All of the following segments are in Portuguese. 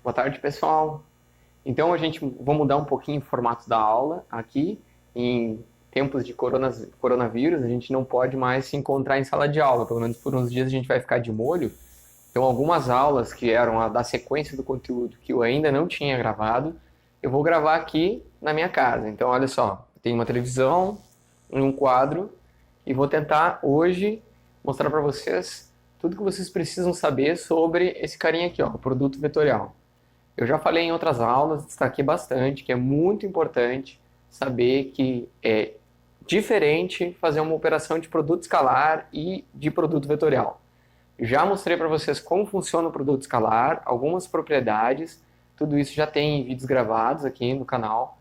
Boa tarde, pessoal. Então, vou mudar um pouquinho o formato da aula aqui. Em tempos de coronavírus, a gente não pode mais se encontrar em sala de aula. Pelo menos por uns dias a gente vai ficar de molho. Então, algumas aulas que eram a da sequência do conteúdo que eu ainda não tinha gravado, eu vou gravar aqui na minha casa. Então, olha só, tem uma televisão, um quadro, e vou tentar hoje mostrar para vocês tudo que vocês precisam saber sobre esse carinha aqui, ó, o produto vetorial. Eu já falei em outras aulas, destaquei bastante, que é muito importante saber que é diferente fazer uma operação de produto escalar e de produto vetorial. Já mostrei para vocês como funciona o produto escalar, algumas propriedades, tudo isso já tem vídeos gravados aqui no canal.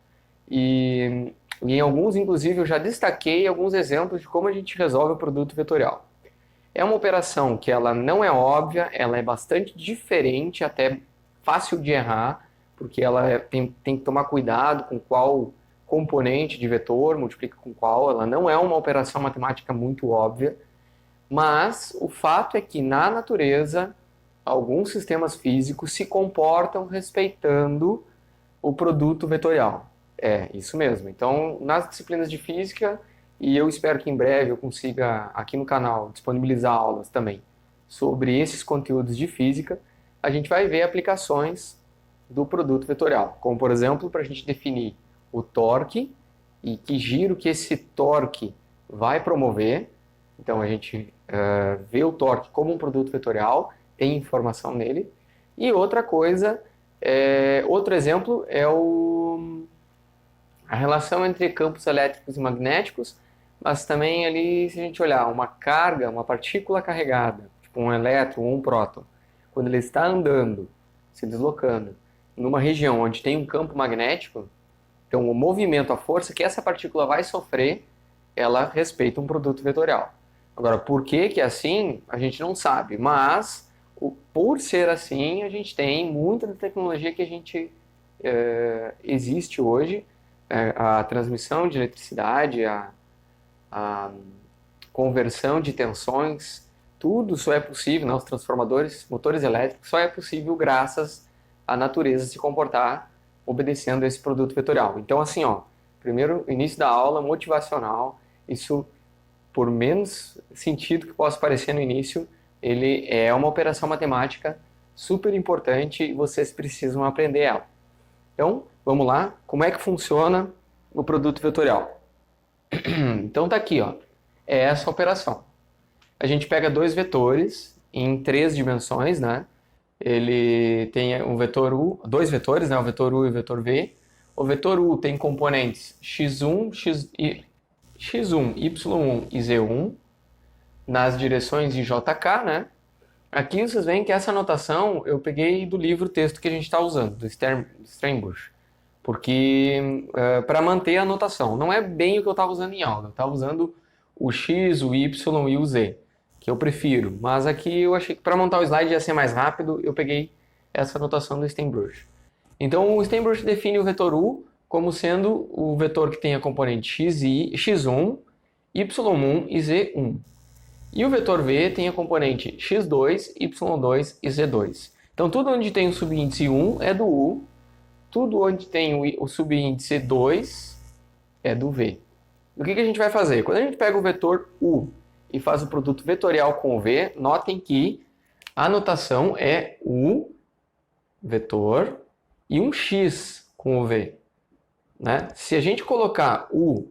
E em alguns, inclusive, eu já destaquei alguns exemplos de como a gente resolve o produto vetorial. É uma operação que ela não é óbvia, ela é bastante diferente, até fácil de errar, porque ela tem que tomar cuidado com qual componente de vetor multiplica com qual. Ela não é uma operação matemática muito óbvia, mas o fato é que na natureza alguns sistemas físicos se comportam respeitando o produto vetorial. É, isso mesmo. Então, nas disciplinas de física, e eu espero que em breve eu consiga, aqui no canal, disponibilizar aulas também sobre esses conteúdos de física, a gente vai ver aplicações do produto vetorial, como, por exemplo, para a gente definir o torque e que giro que esse torque vai promover. Então, a gente vê o torque como um produto vetorial, tem informação nele. E outra coisa, outro exemplo é a relação entre campos elétricos e magnéticos, mas também ali, se a gente olhar uma carga, uma partícula carregada, tipo um elétron ou um próton, quando ele está andando, se deslocando, numa região onde tem um campo magnético, então o movimento, a força que essa partícula vai sofrer, ela respeita um produto vetorial. Agora, por que é assim, a gente não sabe, mas por ser assim, a gente tem muita tecnologia que a gente existe hoje, a transmissão de eletricidade, a conversão de tensões, tudo só é possível, né, os transformadores, motores elétricos, só é possível graças à natureza se comportar obedecendo esse produto vetorial. Então, assim, ó, primeiro, início da aula, motivacional, isso, por menos sentido que possa parecer no início, ele é uma operação matemática super importante e vocês precisam aprender ela. Então, vamos lá, como é que funciona o produto vetorial? Então tá aqui, ó, é essa operação. A gente pega dois vetores em 3 dimensões, né? Ele tem um vetor U, dois vetores, né? O vetor U e o vetor V. O vetor U tem componentes x1, x1, y1 e z1 nas direções de jk, né? Aqui vocês veem que essa notação eu peguei do livro texto que a gente está usando, do Sternbusch, porque para manter a notação. Não é bem o que eu estava usando em aula, eu estava usando o x, o y e o z, que eu prefiro, mas aqui eu achei que para montar o slide ia ser mais rápido, eu peguei essa notação do Sternbusch. Então o Sternbusch define o vetor U como sendo o vetor que tem a componente x1, y1 e z1. E o vetor V tem a componente x2, y2 e z2. Então tudo onde tem o subíndice 1 é do U, tudo onde tem o subíndice 2 é do V. O que a gente vai fazer? Quando a gente pega o vetor U e faz o produto vetorial com o V, notem que a notação é U, vetor, e um X com o V. Né? Se a gente colocar U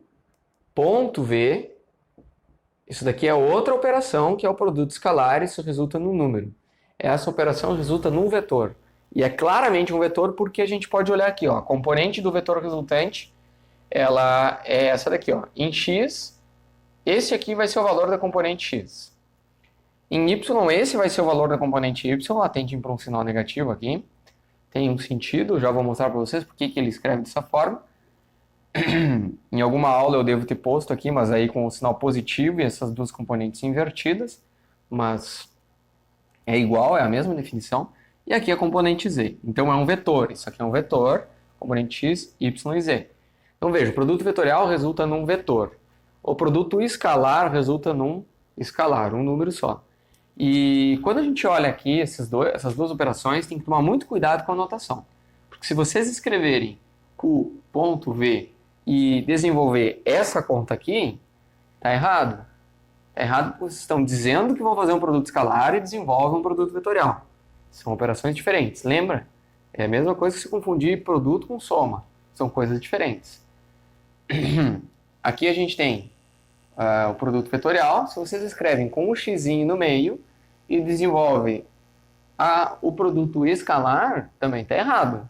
ponto V, isso daqui é outra operação, que é o produto escalar, isso resulta num número. Essa operação resulta num vetor. E é claramente um vetor porque a gente pode olhar aqui, ó, a componente do vetor resultante, ela é essa daqui, ó, em x, esse aqui vai ser o valor da componente x. Em y, esse vai ser o valor da componente y, atentem para um sinal negativo aqui. Tem um sentido, já vou mostrar para vocês porque que ele escreve dessa forma. Em alguma aula eu devo ter posto aqui, mas aí com o sinal positivo e essas duas componentes invertidas, mas é igual, é a mesma definição. E aqui a componente z. Então é um vetor, isso aqui é um vetor, componente x, y e z. Então veja, o produto vetorial resulta num vetor. O produto escalar resulta num escalar, um número só. E quando a gente olha aqui essas duas operações, tem que tomar muito cuidado com a notação. Porque se vocês escreverem Q.V e desenvolver essa conta aqui, está errado. Está errado porque vocês estão dizendo que vão fazer um produto escalar e desenvolvem um produto vetorial. São operações diferentes, lembra? É a mesma coisa que se confundir produto com soma. São coisas diferentes. Aqui a gente tem o produto vetorial. Se vocês escrevem com o x no meio e desenvolvem o produto escalar, também está errado.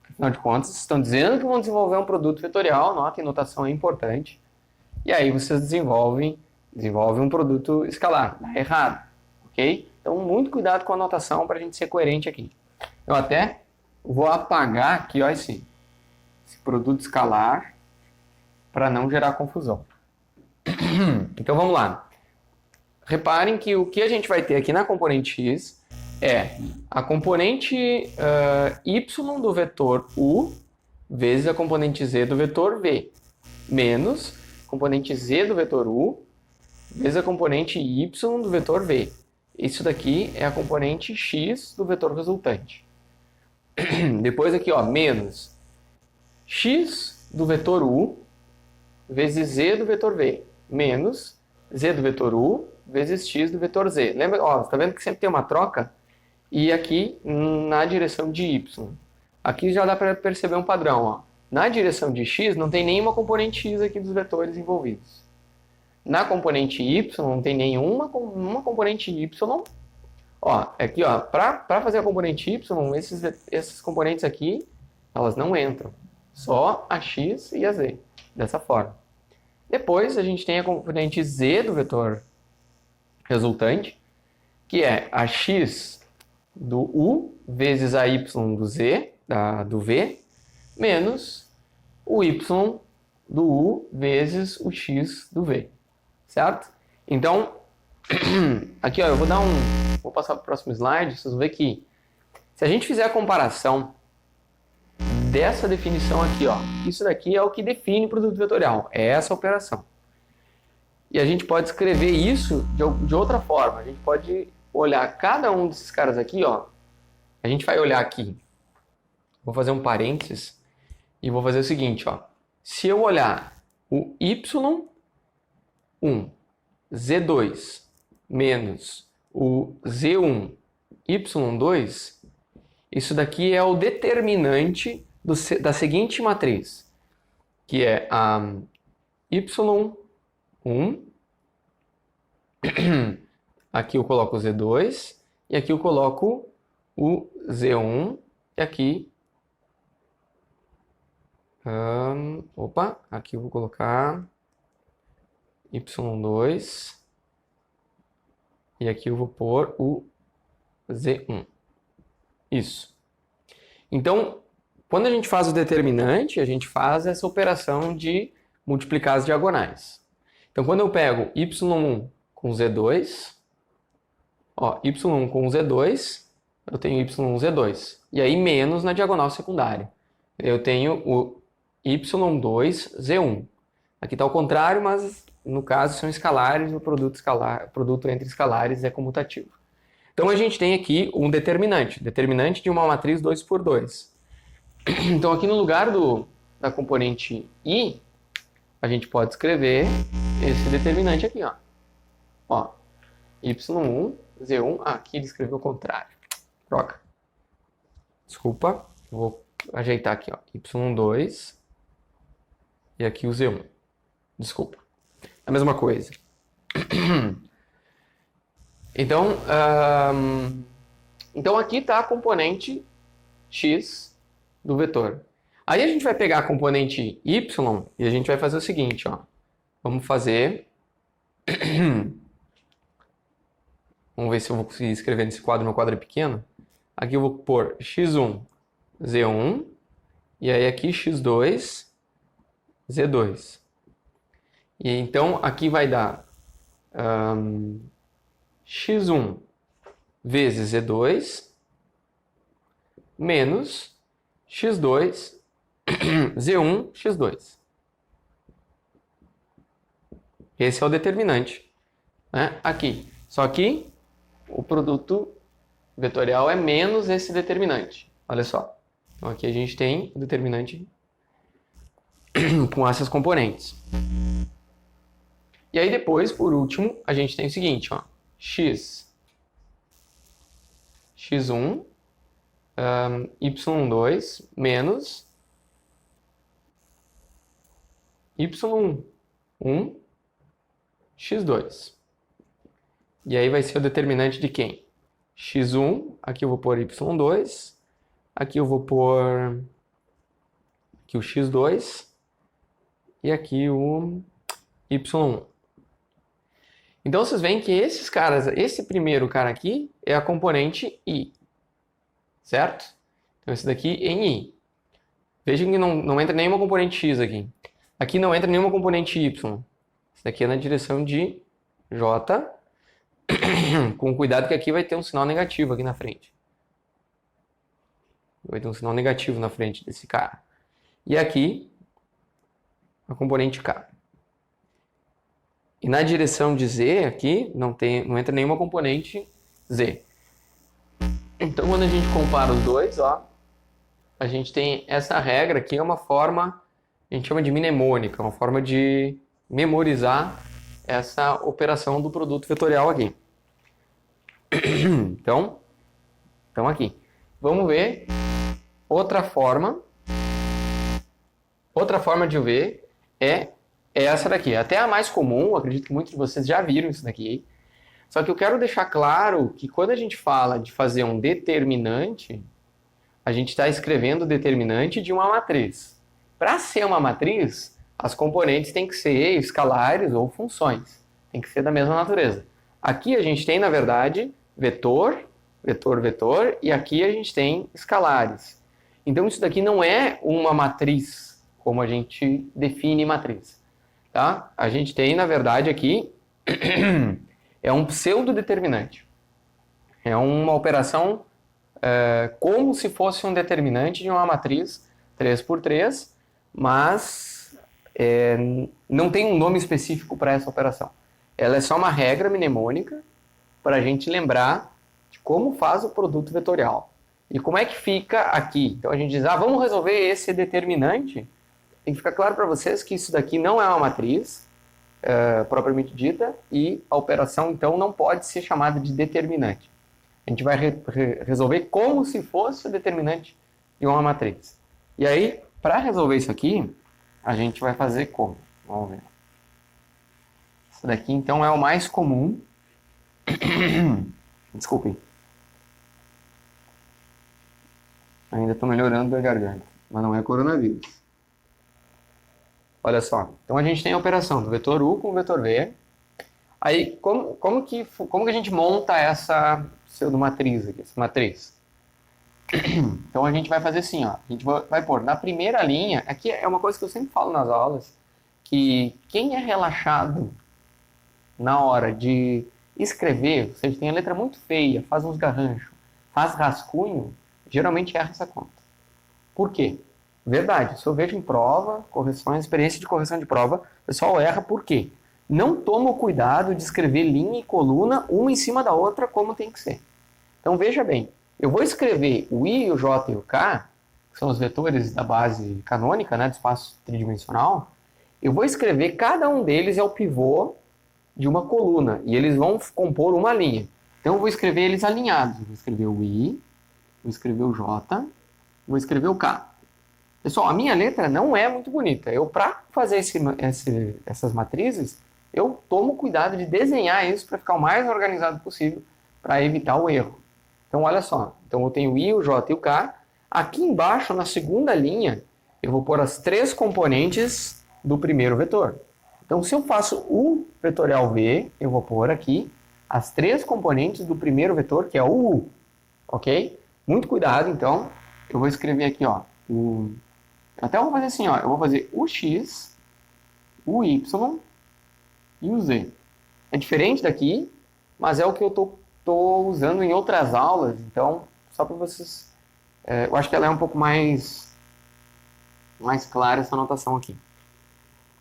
Afinal de contas, vocês estão dizendo que vão desenvolver um produto vetorial, nota, notação é importante. E aí vocês desenvolvem um produto escalar. Está errado, ok? Então, muito cuidado com a notação para a gente ser coerente aqui. Eu até vou apagar aqui, ó, esse produto escalar para não gerar confusão. Então, vamos lá. Reparem que o que a gente vai ter aqui na componente x é a componente y do vetor u vezes a componente z do vetor v, menos a componente z do vetor u vezes a componente y do vetor v. Isso daqui é a componente x do vetor resultante. Depois aqui, ó, menos x do vetor u vezes z do vetor v, menos z do vetor u vezes x do vetor z. Lembra? Ó, está vendo que sempre tem uma troca? E aqui na direção de y. Aqui já dá para perceber um padrão. Ó. Na direção de x não tem nenhuma componente x aqui dos vetores envolvidos. Na componente y não tem nenhuma componente y. Ó, aqui, ó, para fazer a componente y, esses componentes aqui, elas não entram. Só a x e a z. Dessa forma. Depois a gente tem a componente z do vetor resultante, que é a x do u vezes a y do z, do v, menos o y do u vezes o x do v. Certo? Então, aqui ó, eu vou passar para o próximo slide, vocês vão ver que se a gente fizer a comparação dessa definição aqui, ó, isso daqui é o que define o produto vetorial, é essa operação. E a gente pode escrever isso de outra forma, a gente pode olhar cada um desses caras aqui, ó, a gente vai olhar aqui, vou fazer um parênteses e vou fazer o seguinte, ó, se eu olhar o y1, z2 menos o z1, y2, isso daqui é o determinante da seguinte matriz, que é a y1, aqui eu coloco o z2, e aqui eu coloco o z1, e aqui, aqui eu vou colocar y2, e aqui eu vou pôr o z1. Isso. Então, quando a gente faz o determinante, a gente faz essa operação de multiplicar as diagonais. Então, quando eu pego y1 com z2, ó, y1 com z2, eu tenho y1 z2. E aí, menos na diagonal secundária. Eu tenho o y2 z1. Aqui está ao contrário, mas no caso são escalares, o produto entre escalares é comutativo. Então a gente tem aqui um determinante de uma matriz 2 por 2. Então aqui no lugar da componente i, a gente pode escrever esse determinante aqui, ó, y1, z1, aqui ele escreveu o contrário, troca. Desculpa, vou ajeitar aqui, ó, y2 e aqui o z1. Desculpa. A mesma coisa. Então aqui está a componente x do vetor. Aí a gente vai pegar a componente y e a gente vai fazer o seguinte, ó. Vamos fazer... Vamos ver se eu vou conseguir escrever nesse quadro, meu quadro é pequeno. Aqui eu vou pôr x1, z1, e aí aqui x2, z2. E então aqui vai dar x1 vezes z2 menos x2 z1 x2. Esse é o determinante, né? Aqui. Só que o produto vetorial é menos esse determinante. Olha só. Então aqui a gente tem o determinante com essas componentes. E aí depois, por último, a gente tem o seguinte, ó, x1, y2 menos y1, x2. E aí vai ser o determinante de quem? x1, aqui eu vou pôr y2, aqui eu vou pôr aqui o x2 e aqui o y1. Então vocês veem que esses caras, esse primeiro cara aqui é a componente i, certo? Então esse daqui em i. Vejam que não entra nenhuma componente x aqui. Aqui não entra nenhuma componente y. Esse daqui é na direção de j, com cuidado que aqui vai ter um sinal negativo aqui na frente. Vai ter um sinal negativo na frente desse cara. E aqui, a componente k. E na direção de z aqui, não entra nenhuma componente z. Então, quando a gente compara os dois, ó, a gente tem essa regra aqui, é uma forma, a gente chama de mnemônica, uma forma de memorizar essa operação do produto vetorial aqui. Então aqui. Vamos ver outra forma. Outra forma de ver é essa daqui. Até a mais comum, acredito que muitos de vocês já viram isso daqui. Só que eu quero deixar claro que quando a gente fala de fazer um determinante, a gente está escrevendo o determinante de uma matriz. Para ser uma matriz, as componentes têm que ser escalares ou funções. Tem que ser da mesma natureza. Aqui a gente tem, na verdade, vetor, vetor, vetor, e aqui a gente tem escalares. Então isso daqui não é uma matriz, como a gente define matriz. Tá? A gente tem, na verdade, aqui, é um pseudo-determinante. É uma operação como se fosse um determinante de uma matriz 3×3, mas não tem um nome específico para essa operação. Ela é só uma regra mnemônica para a gente lembrar de como faz o produto vetorial. E como é que fica aqui? Então a gente diz, vamos resolver esse determinante. Tem que ficar claro para vocês que isso daqui não é uma matriz propriamente dita e a operação então não pode ser chamada de determinante. A gente vai resolver como se fosse o determinante de uma matriz. E aí, para resolver isso aqui, a gente vai fazer como? Vamos ver. Isso daqui então é o mais comum. Desculpem. Ainda estou melhorando a garganta, mas não é coronavírus. Olha só, então a gente tem a operação do vetor U com o vetor V. Aí, como que a gente monta essa pseudomatriz aqui, essa matriz? Então a gente vai fazer assim, ó, a gente vai pôr na primeira linha, aqui é uma coisa que eu sempre falo nas aulas, que quem é relaxado na hora de escrever, ou seja, tem a letra muito feia, faz uns garranchos, faz rascunho, geralmente erra essa conta. Por quê? Verdade, isso eu vejo em prova, correções, experiência de correção de prova, o pessoal erra por quê? Não toma o cuidado de escrever linha e coluna uma em cima da outra como tem que ser. Então veja bem, eu vou escrever o i, o j e o k, que são os vetores da base canônica, né, do espaço tridimensional, eu vou escrever cada um deles é o pivô de uma coluna, e eles vão compor uma linha. Então eu vou escrever eles alinhados, eu vou escrever o i, vou escrever o j, vou escrever o k. Pessoal, a minha letra não é muito bonita. Para fazer essas matrizes, eu tomo cuidado de desenhar isso para ficar o mais organizado possível, para evitar o erro. Então, olha só. Então, eu tenho o I, o J e o K. Aqui embaixo, na segunda linha, eu vou pôr as três componentes do primeiro vetor. Então, se eu faço o vetorial V, eu vou pôr aqui as três componentes do primeiro vetor, que é o U. Ok? Muito cuidado, então. Eu vou escrever aqui, ó, até eu vou fazer assim, ó, eu vou fazer o X, o Y e o Z. É diferente daqui, mas é o que eu tô usando em outras aulas, então, só para vocês... eu acho que ela é um pouco mais clara essa anotação aqui.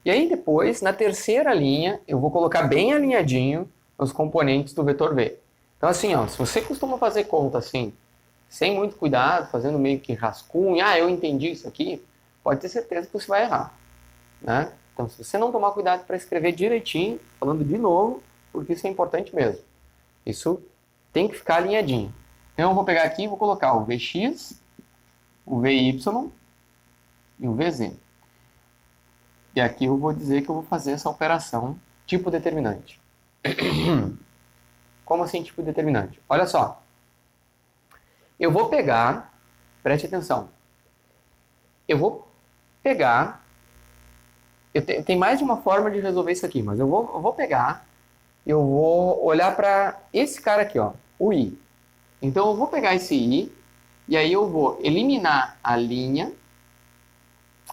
E aí depois, na terceira linha, eu vou colocar bem alinhadinho os componentes do vetor V. Então assim, ó, se você costuma fazer conta assim, sem muito cuidado, fazendo meio que rascunho, eu entendi isso aqui, pode ter certeza que você vai errar, né? Então, se você não tomar cuidado para escrever direitinho, falando de novo, porque isso é importante mesmo. Isso tem que ficar alinhadinho. Então, eu vou pegar aqui e vou colocar o Vx, o Vy e o Vz. E aqui eu vou dizer que eu vou fazer essa operação tipo determinante. Como assim tipo determinante? Olha só. Eu vou pegar, preste atenção. Eu vou pegar, tem mais de uma forma de resolver isso aqui, mas eu vou pegar, eu vou olhar para esse cara aqui, ó, o i. Então eu vou pegar esse i, e aí eu vou eliminar a linha,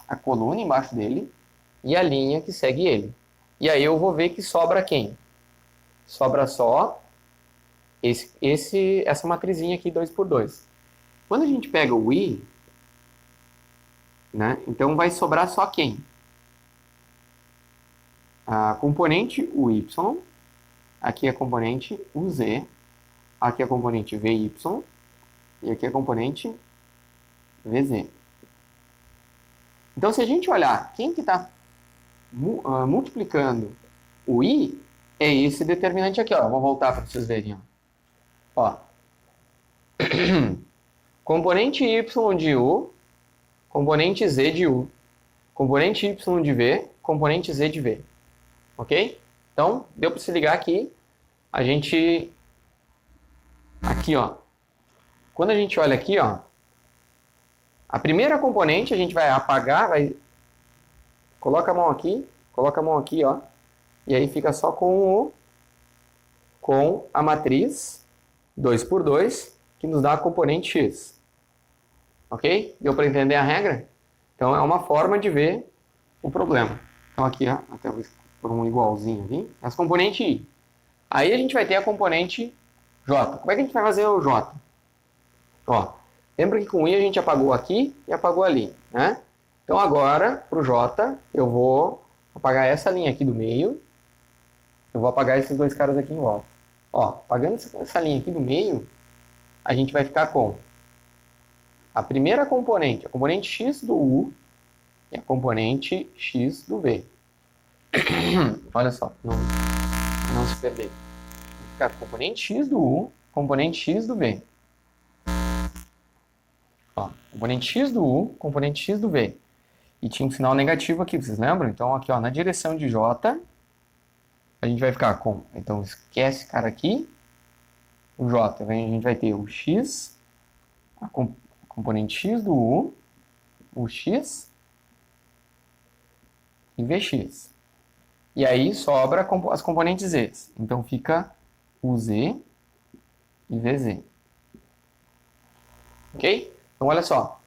a coluna embaixo dele, e a linha que segue ele. E aí eu vou ver que sobra quem? Sobra só essa matrizinha aqui 2 por 2. Quando a gente pega o i, né, então vai sobrar só quem? A componente o y, aqui é a componente o z, aqui é a componente vy, e aqui é a componente vz. Então, se a gente olhar quem que está multiplicando o i, é esse determinante aqui, ó. Vou voltar para vocês verem, ó. Componente y de u, componente z de u, componente y de v, componente z de v. Ok? Então, deu para se ligar aqui. A gente... Aqui, ó. Quando a gente olha aqui, ó, a primeira componente a gente vai apagar, coloca a mão aqui, ó, e aí fica só com a matriz 2 por 2, que nos dá a componente x. Ok? Deu para entender a regra? Então é uma forma de ver o problema. Então aqui, ó, até vou por um igualzinho aqui, as componentes i. Aí a gente vai ter a componente j. Como é que a gente vai fazer o j? Ó, lembra que com o i a gente apagou aqui e apagou ali, né? Então agora, para o j, eu vou apagar essa linha aqui do meio. Eu vou apagar esses dois caras aqui em volta. Ó, apagando essa linha aqui do meio, a gente vai ficar com a primeira componente, a componente x do u e a componente x do v. Olha só, não se perder. Vai ficar com a componente x do u, componente x do v. Ó, componente x do u, componente x do v. E tinha um sinal negativo aqui, vocês lembram? Então aqui, ó, na direção de j, a gente vai ficar com... Então esquece esse cara aqui. O j, a gente vai ter o x, a componente x do u, o x e vx. E aí sobra as componentes z. Então fica o z e vz. Ok? Então olha só.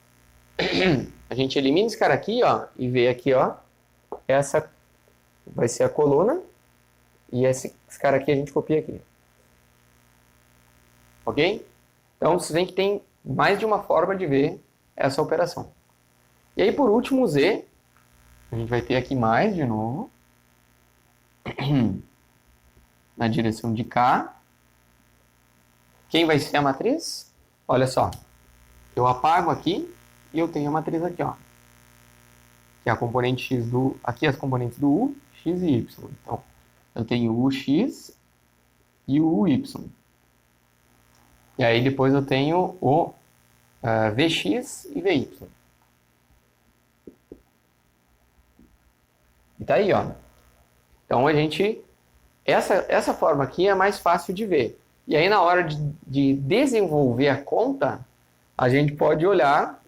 A gente elimina esse cara aqui, ó, e vê aqui, ó, essa vai ser a coluna, e esse cara aqui a gente copia aqui. Ok? Então, vocês veem que tem mais de uma forma de ver essa operação. E aí, por último, o z, a gente vai ter aqui mais de novo, na direção de cá. Quem vai ser a matriz? Olha só, eu apago aqui, e eu tenho a matriz aqui, ó. Que é a componente x do... Aqui as componentes do u, x e y. Então, eu tenho o ux e o uy. E aí depois eu tenho o vx e vy. E tá aí, ó. Então a gente... Essa forma aqui é mais fácil de ver. E aí na hora de desenvolver a conta, a gente pode olhar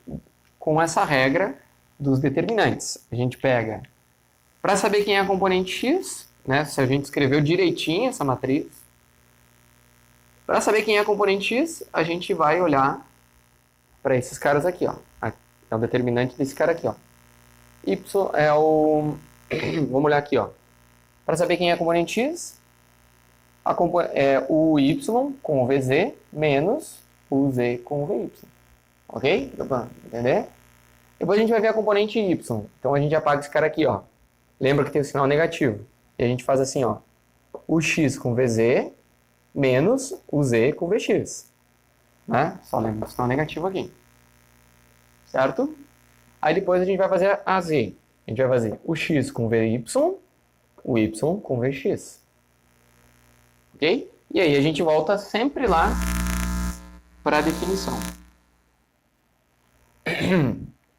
com essa regra dos determinantes. A gente pega, para saber quem é a componente x, né, se a gente escreveu direitinho essa matriz, para saber quem é a componente x, a gente vai olhar para esses caras aqui, ó. É o determinante desse cara aqui, ó. Y é o... Vamos olhar aqui, ó. Para saber quem é a componente x, é o y com o vz menos o z com o vy. Ok? Deu para entender? Depois a gente vai ver a componente y. Então a gente apaga esse cara aqui, ó. Lembra que tem o sinal negativo. E a gente faz assim, ó. O x com vz menos o Z com Vx. Né? Só lembra do sinal negativo aqui. Certo? Aí depois a gente vai fazer a Z. A gente vai fazer o X com Vy, o Y com Vx. Ok? E aí a gente volta sempre lá para a definição.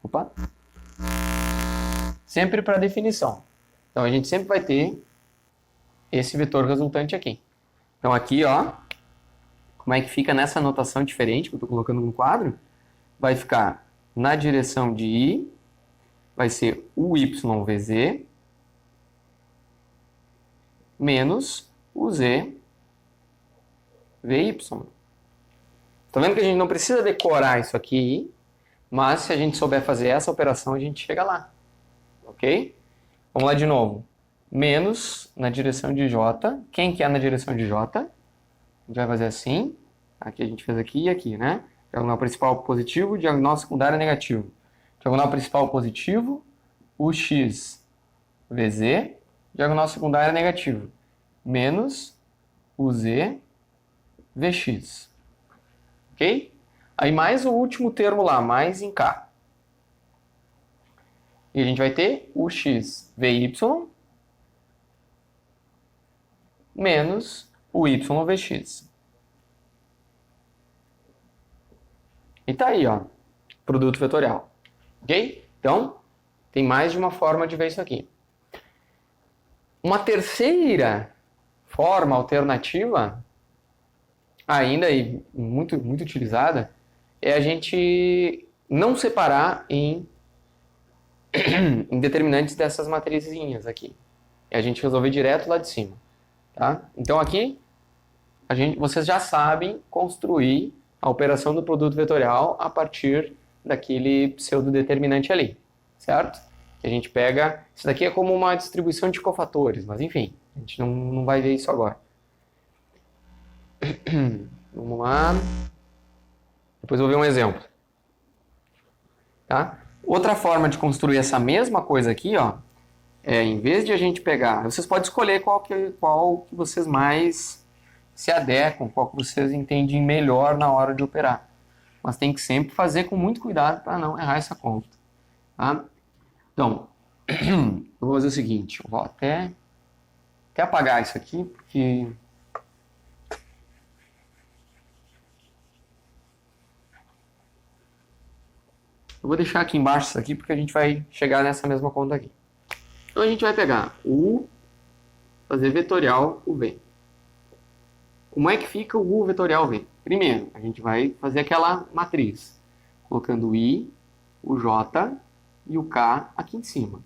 Opa! Sempre para a definição. Então a gente sempre vai ter esse vetor resultante aqui. Então aqui, ó, como é que fica nessa notação diferente que eu estou colocando no quadro? Vai ficar na direção de I, vai ser o YVZ menos o Z VY. Tá vendo que a gente não precisa decorar isso aqui, mas se a gente souber fazer essa operação, a gente chega lá. Ok? Vamos lá de novo. Menos na direção de J. Quem que é na direção de J? A gente vai fazer assim. Aqui a gente fez aqui e aqui, né? Diagonal principal positivo, diagonal secundária negativo. Diagonal principal positivo, UX VZ, diagonal secundária negativo. Menos UZ VX. Ok? Aí mais o último termo lá, mais em K. E a gente vai ter o x VY menos o y VX. E tá aí, ó, produto vetorial. Ok? Então, tem mais de uma forma de ver isso aqui. Uma terceira forma alternativa, ainda e muito utilizada, é a gente não separar em determinantes dessas matrizinhas aqui. É a gente resolver direto lá de cima. Tá? Então aqui, vocês já sabem construir a operação do produto vetorial a partir daquele pseudodeterminante ali. Certo? Que a gente pega... Isso daqui é como uma distribuição de cofatores, mas enfim, a gente não vai ver isso agora. Vamos lá. Depois eu vou ver um exemplo. Tá? Outra forma de construir essa mesma coisa aqui, ó, em vez de a gente pegar... Vocês podem escolher qual que vocês mais se adequam, qual que vocês entendem melhor na hora de operar. Mas tem que sempre fazer com muito cuidado para não errar essa conta. Tá? Então, eu vou fazer o seguinte, eu vou até apagar isso aqui, porque... Eu vou deixar aqui embaixo isso aqui, porque a gente vai chegar nessa mesma conta aqui. Então a gente vai pegar fazer vetorial o V. Como é que fica o U vetorial V? Primeiro, a gente vai fazer aquela matriz, colocando o I, o J e o K aqui em cima.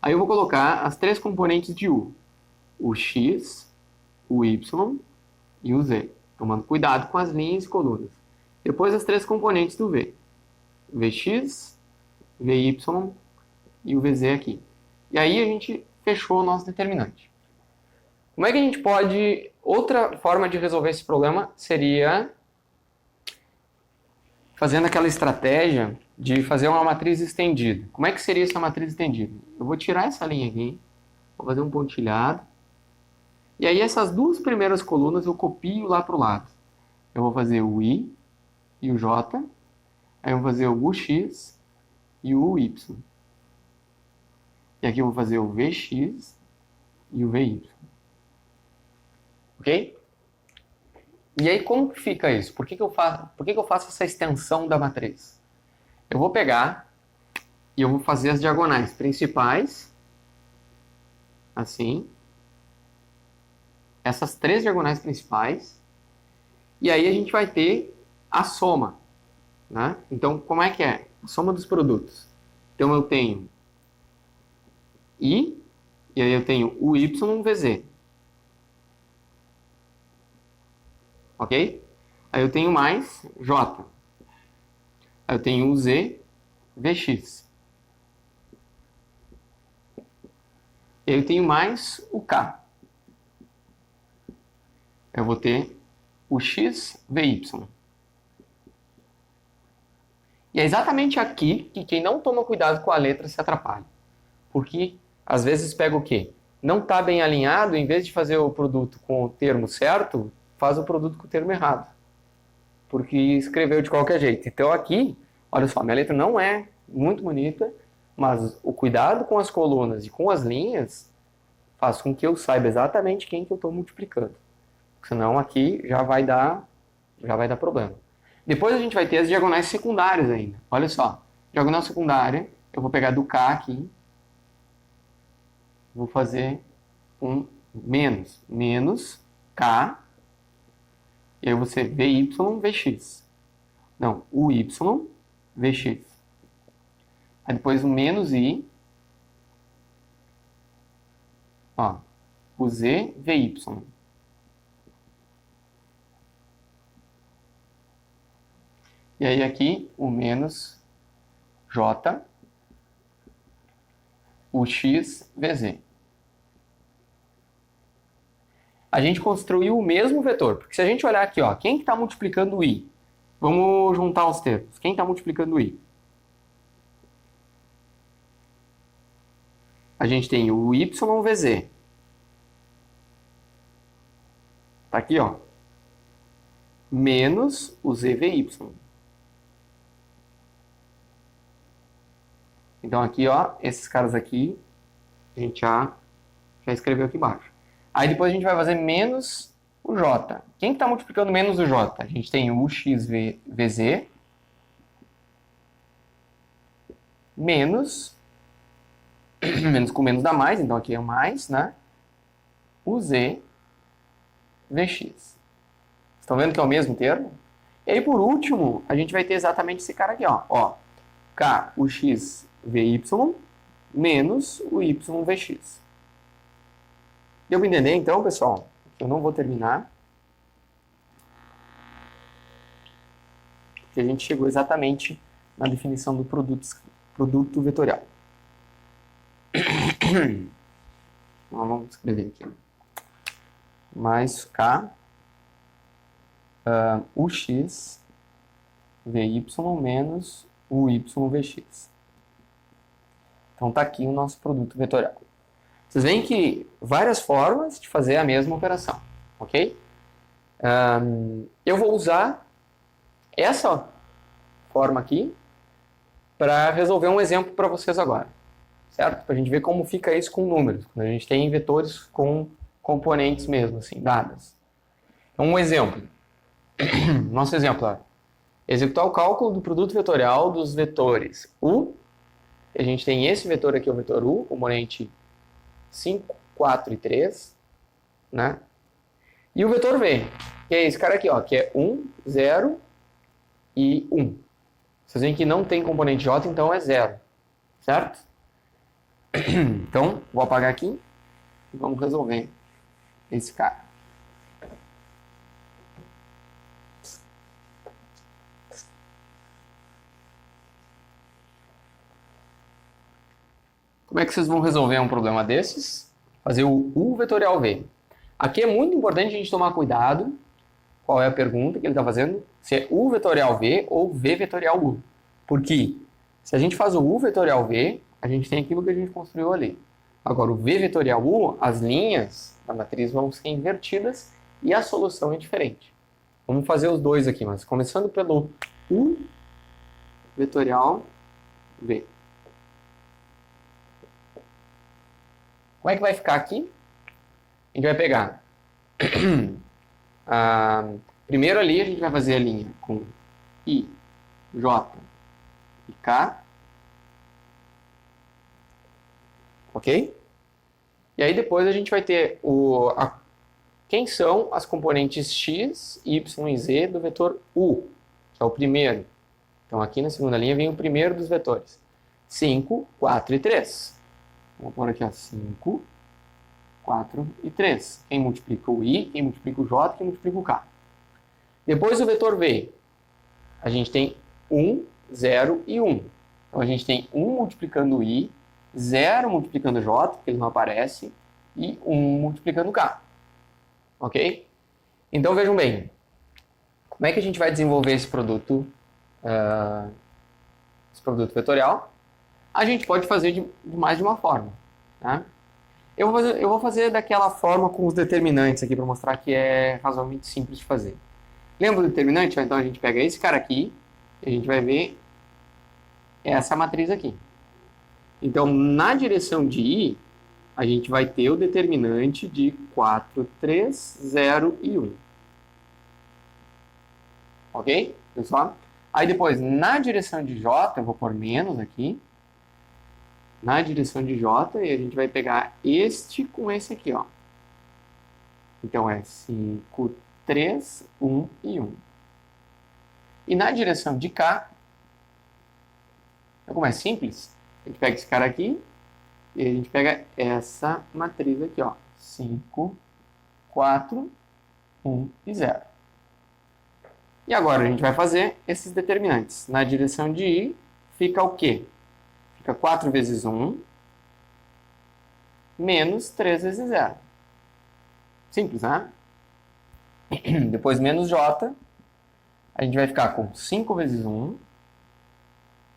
Aí eu vou colocar as três componentes de U. O X, o Y e o Z. Tomando cuidado com as linhas e colunas. Depois as três componentes do V. Vx, Vy e o Vz aqui. E aí a gente fechou o nosso determinante. Como é que a gente pode... Outra forma de resolver esse problema seria fazendo aquela estratégia de fazer uma matriz estendida. Como é que seria essa matriz estendida? Eu vou tirar essa linha aqui, vou fazer um pontilhado, e aí essas duas primeiras colunas eu copio lá para o lado. Eu vou fazer o I e o J, aí eu vou fazer o UX e o Y. E aqui eu vou fazer o Vx e o Vy. Ok? E aí como que fica isso? Por que eu faço essa extensão da matriz? Eu vou pegar e eu vou fazer as diagonais principais, assim. Essas três diagonais principais. E aí a gente vai ter a soma. Né? Então, como é que é? A soma dos produtos. Então, eu tenho I, e aí eu tenho o YVZ. Ok? Aí eu tenho mais J. Aí eu tenho o Z, VX. E aí eu tenho mais o K. Eu vou ter o X, VY. E é exatamente aqui que quem não toma cuidado com a letra se atrapalha. Porque, às vezes, pega o quê? Não está bem alinhado, em vez de fazer o produto com o termo certo, faz o produto com o termo errado, porque escreveu de qualquer jeito. Então aqui, olha só, minha letra não é muito bonita, mas o cuidado com as colunas e com as linhas faz com que eu saiba exatamente quem que eu estou multiplicando. Senão aqui já vai dar problema. Depois a gente vai ter as diagonais secundárias ainda. Olha só, diagonal secundária, eu vou pegar do K aqui, vou fazer um menos K, e aí eu vou ser VY, VX. Não, UY, VX. Aí depois o menos I, ó, o Z, VY. E aí aqui o menos J, o X, VZ. A gente construiu o mesmo vetor, porque se a gente olhar aqui, ó, quem que está multiplicando o I? Vamos juntar os termos. Quem está multiplicando o I? A gente tem o YVZ. Tá aqui, ó. Menos o ZVY. Então aqui, ó, esses caras aqui, a gente já escreveu aqui embaixo. Aí depois a gente vai fazer menos o J. Quem está multiplicando menos o J? A gente tem o XVZ menos com menos dá mais, então aqui é mais, né? O Z VX. Estão vendo que é o mesmo termo? E aí, por último, a gente vai ter exatamente esse cara aqui, ó. K, o X VY menos o Y VX. Deu para entender, então, pessoal? Eu não vou terminar. Porque a gente chegou exatamente na definição do produto vetorial. Então, vamos escrever aqui. Mais K, UX, VY menos o YVX. Então está aqui o nosso produto vetorial. Vocês veem que várias formas de fazer a mesma operação, ok? Eu vou usar essa forma aqui para resolver um exemplo para vocês agora, certo? Para a gente ver como fica isso com números, quando a gente tem vetores com componentes mesmo, assim, dadas. Então, um exemplo. Nosso exemplo é executar o cálculo do produto vetorial dos vetores U. A gente tem esse vetor aqui, o vetor U, componente 5, 4 e 3, né? E o vetor V, que é esse cara aqui, ó, que é 1, 0 e 1. Vocês veem que não tem componente J, então é 0, certo? Então, vou apagar aqui e vamos resolver esse cara. Como é que vocês vão resolver um problema desses? Fazer o U vetorial V. Aqui é muito importante a gente tomar cuidado. Qual é a pergunta que ele está fazendo? Se é U vetorial V ou V vetorial U. Porque se a gente faz o U vetorial V, a gente tem aquilo que a gente construiu ali. Agora, o V vetorial U, as linhas da matriz vão ser invertidas e a solução é diferente. Vamos fazer os dois aqui, mas começando pelo U vetorial V. Como é que vai ficar aqui? A gente vai pegar... primeiro ali a gente vai fazer a linha com I, J e K. Ok? E aí depois a gente vai ter quem são as componentes X, Y e Z do vetor U, que é o primeiro. Então aqui na segunda linha vem o primeiro dos vetores. 5, 4 e 3. Vamos pôr aqui, ó, 5, 4 e 3. Quem multiplica o I, quem multiplica o J, quem multiplica o K. Depois o vetor V, a gente tem 1, 0 e 1. Então a gente tem 1 multiplicando o I, 0 multiplicando o J, porque ele não aparece, e 1 multiplicando o K. Ok? Então vejam bem, como é que a gente vai desenvolver esse produto vetorial? A gente pode fazer de mais de uma forma. Tá? Eu vou fazer daquela forma com os determinantes aqui para mostrar que é razoavelmente simples de fazer. Lembra do determinante? Então a gente pega esse cara aqui e a gente vai ver essa matriz aqui. Então, na direção de I, a gente vai ter o determinante de 4, 3, 0 e 1. Ok? Pessoal? Aí depois, na direção de J, eu vou pôr menos aqui. Na direção de J, e a gente vai pegar este com esse aqui, ó. Então é 5, 3, 1 e 1. E na direção de K, como é simples, a gente pega esse cara aqui e a gente pega essa matriz aqui, ó. 5, 4, 1 e 0. E agora a gente vai fazer esses determinantes. Na direção de I, fica o quê? Fica 4 vezes 1 menos 3 vezes 0. Simples, né? Depois menos J, a gente vai ficar com 5 vezes 1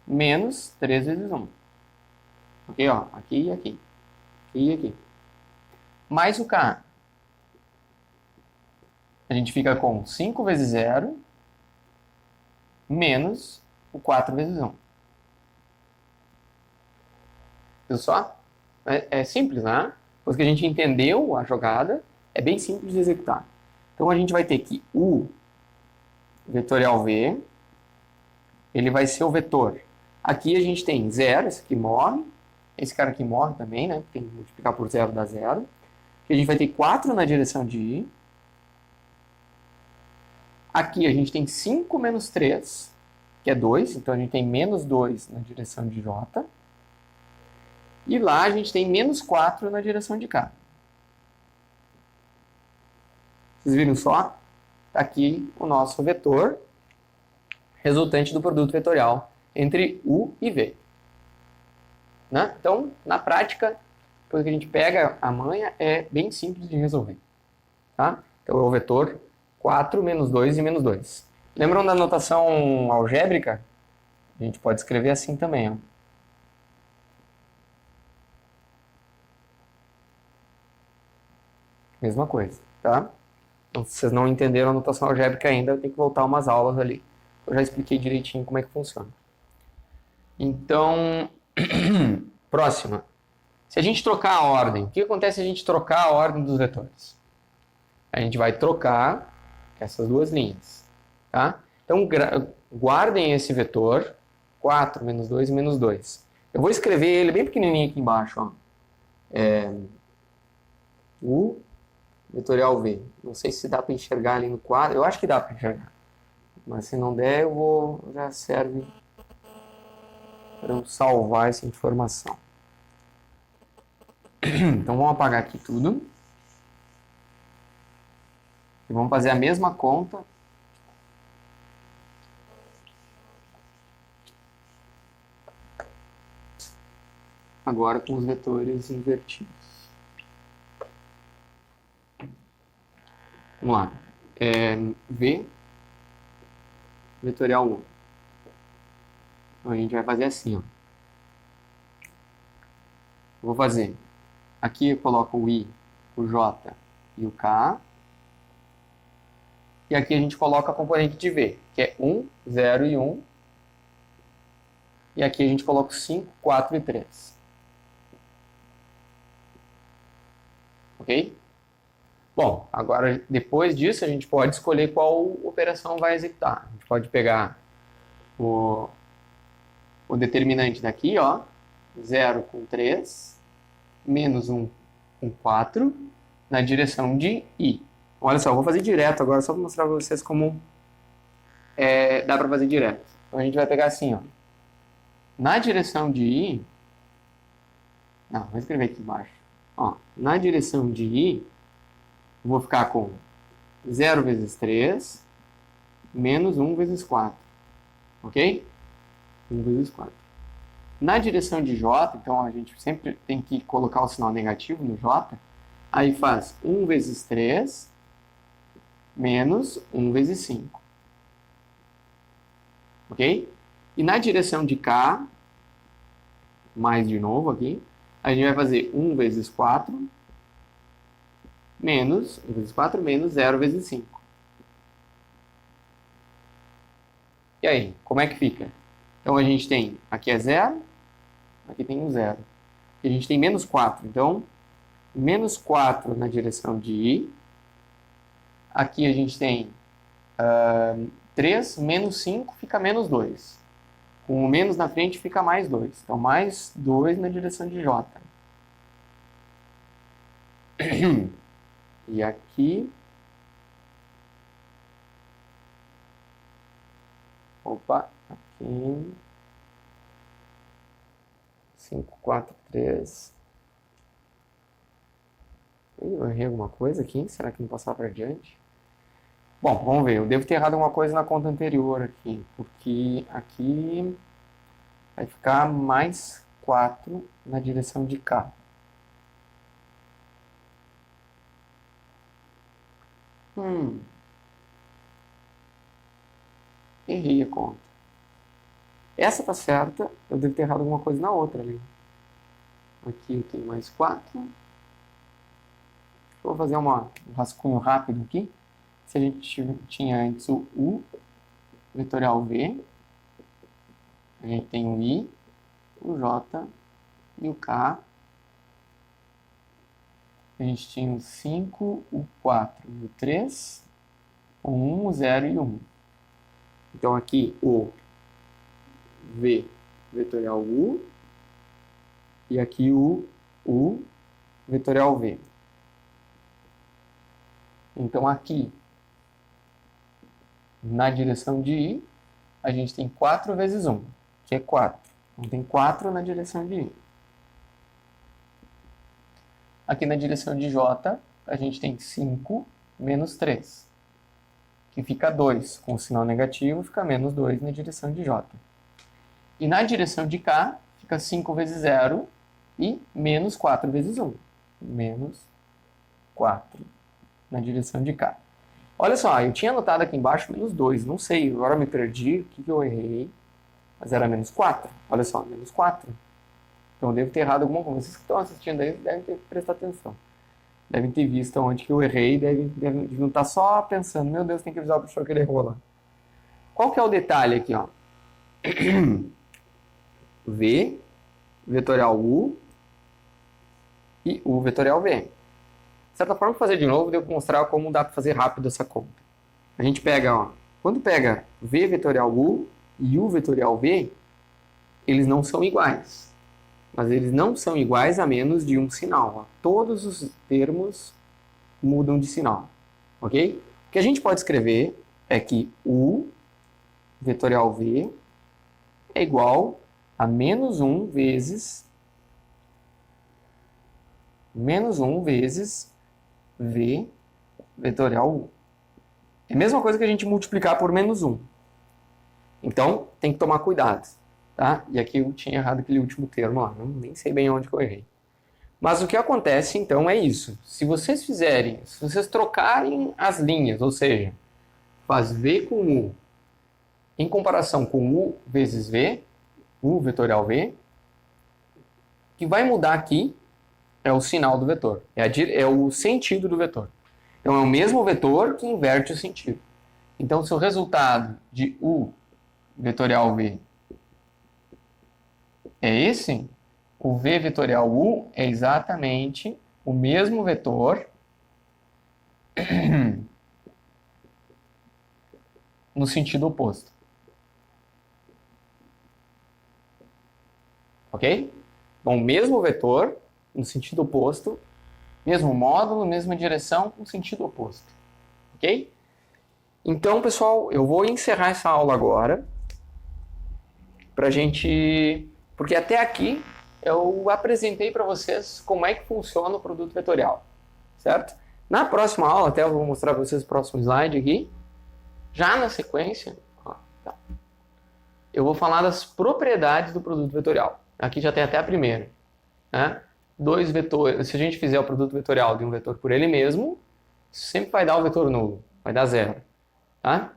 menos 3 vezes 1. Ok, ó, aqui e aqui. Aqui e aqui. Mais o K. A gente fica com 5 vezes 0 menos o 4 vezes 1. Viu só? É simples, né? Depois que a gente entendeu a jogada, é bem simples de executar. Então a gente vai ter que o vetorial V, ele vai ser o vetor. Aqui a gente tem 0, esse aqui morre. Esse cara aqui morre também, né? Tem que multiplicar por 0 dá 0. Aqui a gente vai ter 4 na direção de I. Aqui a gente tem 5 menos 3, que é 2. Então a gente tem menos 2 na direção de J. E lá a gente tem menos 4 na direção de K. Vocês viram só? Está aqui o nosso vetor resultante do produto vetorial entre U e V. Né? Então, na prática, depois que a gente pega a manha, é bem simples de resolver. Tá? Então, é o vetor 4 menos 2 e menos 2. Lembram da notação algébrica? A gente pode escrever assim também. Ó. Mesma coisa, tá? Então, se vocês não entenderam a notação algébrica ainda, eu tenho que voltar umas aulas ali. Eu já expliquei direitinho como é que funciona. Então, próxima. Se a gente trocar a ordem, o que acontece se a gente trocar a ordem dos vetores? A gente vai trocar essas duas linhas, tá? Então, guardem esse vetor, 4 menos 2 e menos 2. Eu vou escrever ele bem pequenininho aqui embaixo, ó. O vetorial V. Não sei se dá para enxergar ali no quadro. Eu acho que dá para enxergar. Mas se não der, já serve para eu salvar essa informação. Então vamos apagar aqui tudo. E vamos fazer a mesma conta. Agora com os vetores invertidos. Vamos lá. V vetorial 1. Então a gente vai fazer assim, ó. Eu vou fazer. Aqui eu coloco o I, o J e o K. E aqui a gente coloca a componente de V, que é 1, 0 e 1. E aqui a gente coloca 5, 4 e 3. Ok? Bom, agora depois disso a gente pode escolher qual operação vai executar. A gente pode pegar o determinante daqui, ó, 0 com 3, menos 1 com 4, na direção de I. Olha só, eu vou fazer direto agora, só para mostrar para vocês como dá para fazer direto. Então a gente vai pegar assim, ó, na direção de I, não, vou escrever aqui embaixo, ó, na direção de I, eu vou ficar com 0 vezes 3, menos 1 vezes 4, ok? 1 vezes 4. Na direção de J, então a gente sempre tem que colocar o sinal negativo no J, aí faz 1 vezes 3, menos 1 vezes 5. Ok? E na direção de K, mais de novo aqui, a gente vai fazer 1 vezes 4 menos 1 vezes 4 menos 0 vezes 5. E aí, como é que fica? Então a gente tem, aqui é 0, aqui tem um 0. E a gente tem menos 4, então menos 4 na direção de I. Aqui a gente tem 3, menos 5 fica menos 2. Com o menos na frente fica mais 2. Então mais 2 na direção de J. E aqui... Opa, aqui... 5, 4, 3... Eu errei alguma coisa aqui? Será que não passar para diante? Bom, vamos ver. Eu devo ter errado alguma coisa na conta anterior aqui. Porque aqui vai ficar mais 4 na direção de cá. Errei a conta. Essa tá certa. Eu devo ter errado alguma coisa na outra ali. Aqui eu tenho mais 4. Vou fazer um rascunho rápido aqui. Se a gente tinha antes o U, vetorial V, a gente tem o I, o J e o K. A gente tinha o 5, o 4 e o 3, o 1, o 0 e o 1. Então aqui o V, vetorial U, e aqui o U, vetorial V. Então aqui, na direção de I, a gente tem 4 vezes 1, que é 4. Então tem 4 na direção de I. Aqui na direção de J, a gente tem 5 menos 3, que fica 2. Com o sinal negativo, fica menos 2 na direção de J. E na direção de K, fica 5 vezes 0 e menos 4 vezes 1. Menos 4 na direção de K. Olha só, eu tinha anotado aqui embaixo menos 2. Não sei, agora me perdi. O que eu errei? Mas era menos 4. Olha só, menos 4. Então eu devo ter errado alguma coisa. Vocês que estão assistindo aí devem ter prestado atenção. Devem ter visto onde que eu errei. Devem não estar só pensando, meu Deus, tem que avisar o professor que ele errou lá. Qual que é o detalhe aqui, ó? V, vetorial U e U, vetorial V. De certa forma, vou fazer de novo, devo mostrar como dá para fazer rápido essa conta. A gente pega, ó, quando pega V vetorial U e U vetorial V, eles não são iguais. Mas eles não são iguais a menos de um sinal. Ó. Todos os termos mudam de sinal. Ok? O que a gente pode escrever é que U vetorial V é igual a menos 1 vezes V vetorial U. É a mesma coisa que a gente multiplicar por menos 1. Então, tem que tomar cuidado. Tá? E aqui eu tinha errado aquele último termo lá. Nem sei bem onde que eu errei. Mas o que acontece, então, é isso. Se vocês trocarem as linhas, ou seja, faz V com U, em comparação com U vezes V, U vetorial V, o que vai mudar aqui é o sinal do vetor, é o sentido do vetor. Então é o mesmo vetor que inverte o sentido. Então se o resultado de U vetorial V é esse, o V vetorial U é exatamente o mesmo vetor no sentido oposto. Ok? Então o mesmo vetor no sentido oposto, mesmo módulo, mesma direção, com sentido oposto. Ok? Então, pessoal, eu vou encerrar essa aula agora, pra gente... Porque até aqui eu apresentei para vocês como é que funciona o produto vetorial, certo? Na próxima aula, até eu vou mostrar para vocês o próximo slide aqui, já na sequência, ó, tá. Eu vou falar das propriedades do produto vetorial. Aqui já tem até a primeira, né? Dois vetores, se a gente fizer o produto vetorial de um vetor por ele mesmo, sempre vai dar o vetor nulo, vai dar 0. Tá?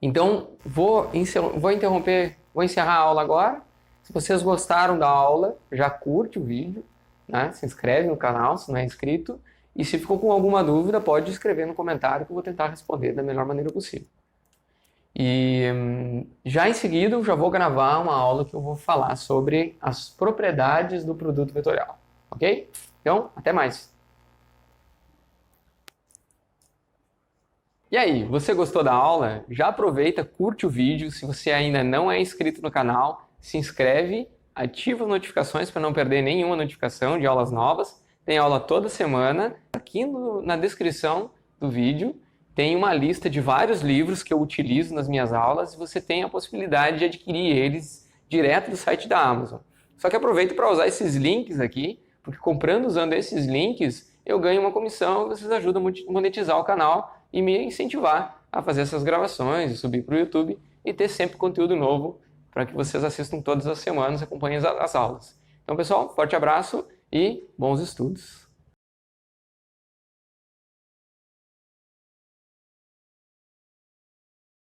Então, vou encerrar a aula agora. Se vocês gostaram da aula, já curte o vídeo, né? Se inscreve no canal se não é inscrito. E se ficou com alguma dúvida, pode escrever no comentário que eu vou tentar responder da melhor maneira possível. E já em seguida eu já vou gravar uma aula que eu vou falar sobre as propriedades do produto vetorial, ok? Então, até mais! E aí, você gostou da aula? Já aproveita, curte o vídeo. Se você ainda não é inscrito no canal, se inscreve, ativa as notificações para não perder nenhuma notificação de aulas novas. Tem aula toda semana. Aqui na descrição do vídeo tem uma lista de vários livros que eu utilizo nas minhas aulas e você tem a possibilidade de adquirir eles direto do site da Amazon. Só que aproveita para usar esses links aqui, porque comprando usando esses links, eu ganho uma comissão e vocês ajudam a monetizar o canal e me incentivar a fazer essas gravações, subir para o YouTube e ter sempre conteúdo novo para que vocês assistam todas as semanas e acompanhem as aulas. Então, pessoal, forte abraço e bons estudos!